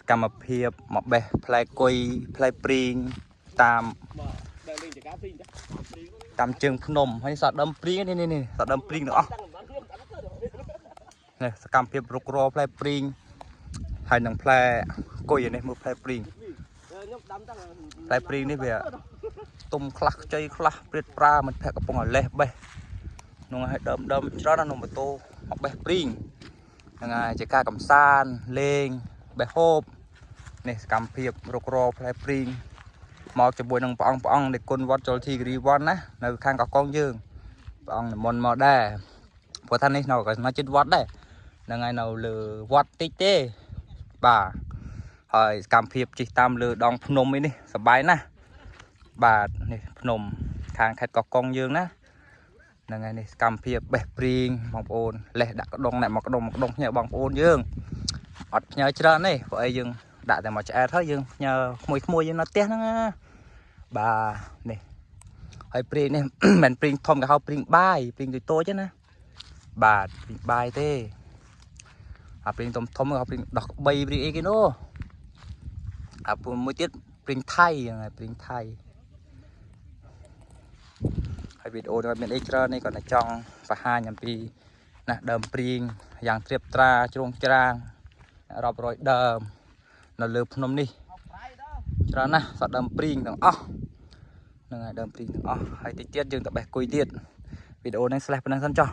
កម្មភាពមកបេះផ្លែគុយផ្លែព្រីងតាមជើងភ្នំហើយសតដើមព្រីងនេះសតដើមព្រីងទាំងអស់នេះសកម្មភាពរុករផ្លែព្រីងហើយនឹងផ្លែគុយនេះមើលផ្លែព្រីងនេះវាទុំខ្លះខ្ចីខ្លះព្រាតប្រាមិនភ័ក្រកំពុងឲ្យលេះបេះនោះឲ្យដើមច្រើនណាស់នំម៉ូតូមកបេះព្រីងហ្នឹងហើយជាការកំសាន្តលេងបេះហូបនេះសកម្មភាពរុករផ្លែព្រីងមកជាមួយនឹងព្រះអង្គនៃគុណវត្តចូលធីគិរីវ័នណានៅខាងកកងយើងព្រះអង្គនិមន្តមកដែរព្រោះថានេះនៅកណ្ដាលចិត្តវត្តដែរហ្នឹងហើយនៅលើវត្តតិចទេបាទហើយសកម្មភាពជិះតាមលើដងភ្នំនេះសប្បាយណាស់បាទនេះភ្នំខាងខេត្តកកងយើងណាហ្នឹងហើយនេះសកម្មភាពបេះព្រីងបងប្អូនលេះដាក់ក្ដុងអ្នកមកក្ដុងផ្ញើបងប្អូនយើងអត់ផ្ញើច្រើនទេព្រោះអីយើងដាក់តែមកឆ្អែតហើយយើងផ្ញើក្មួយយើងនៅផ្ទះហ្នឹងណាបាទនេះហើយព្រីងនេះមិនមែនព្រីងធំគេហៅព្រីងបាយព្រីងតូចៗណាបាទព្រីងបាយទេអាព្រីងធំគេហៅព្រីងដោះក្បីព្រីងអីគេនោះអាពូមួយទៀតព្រីងថៃហ្នឹងហើយព្រីងថៃហើយវីដេអូនេះមានអីច្រើននេះគាត់តែចង់បង្ហាញអំពីណាដើមព្រីងយ៉ាងត្រៀបត្រាជ្រងច្រាងរាប់រយដើមនៅលើភ្នំនេះច្រើនណាស់សតដើមព្រីងទាំងអស់ហ្នឹងហើយដើមព្រីងទាំងអស់ហើយតិចទៀតយើងទៅបេះគុយទៀតវីដេអូនេះស្លេះប៉ុណ្ណឹងសិនចុះ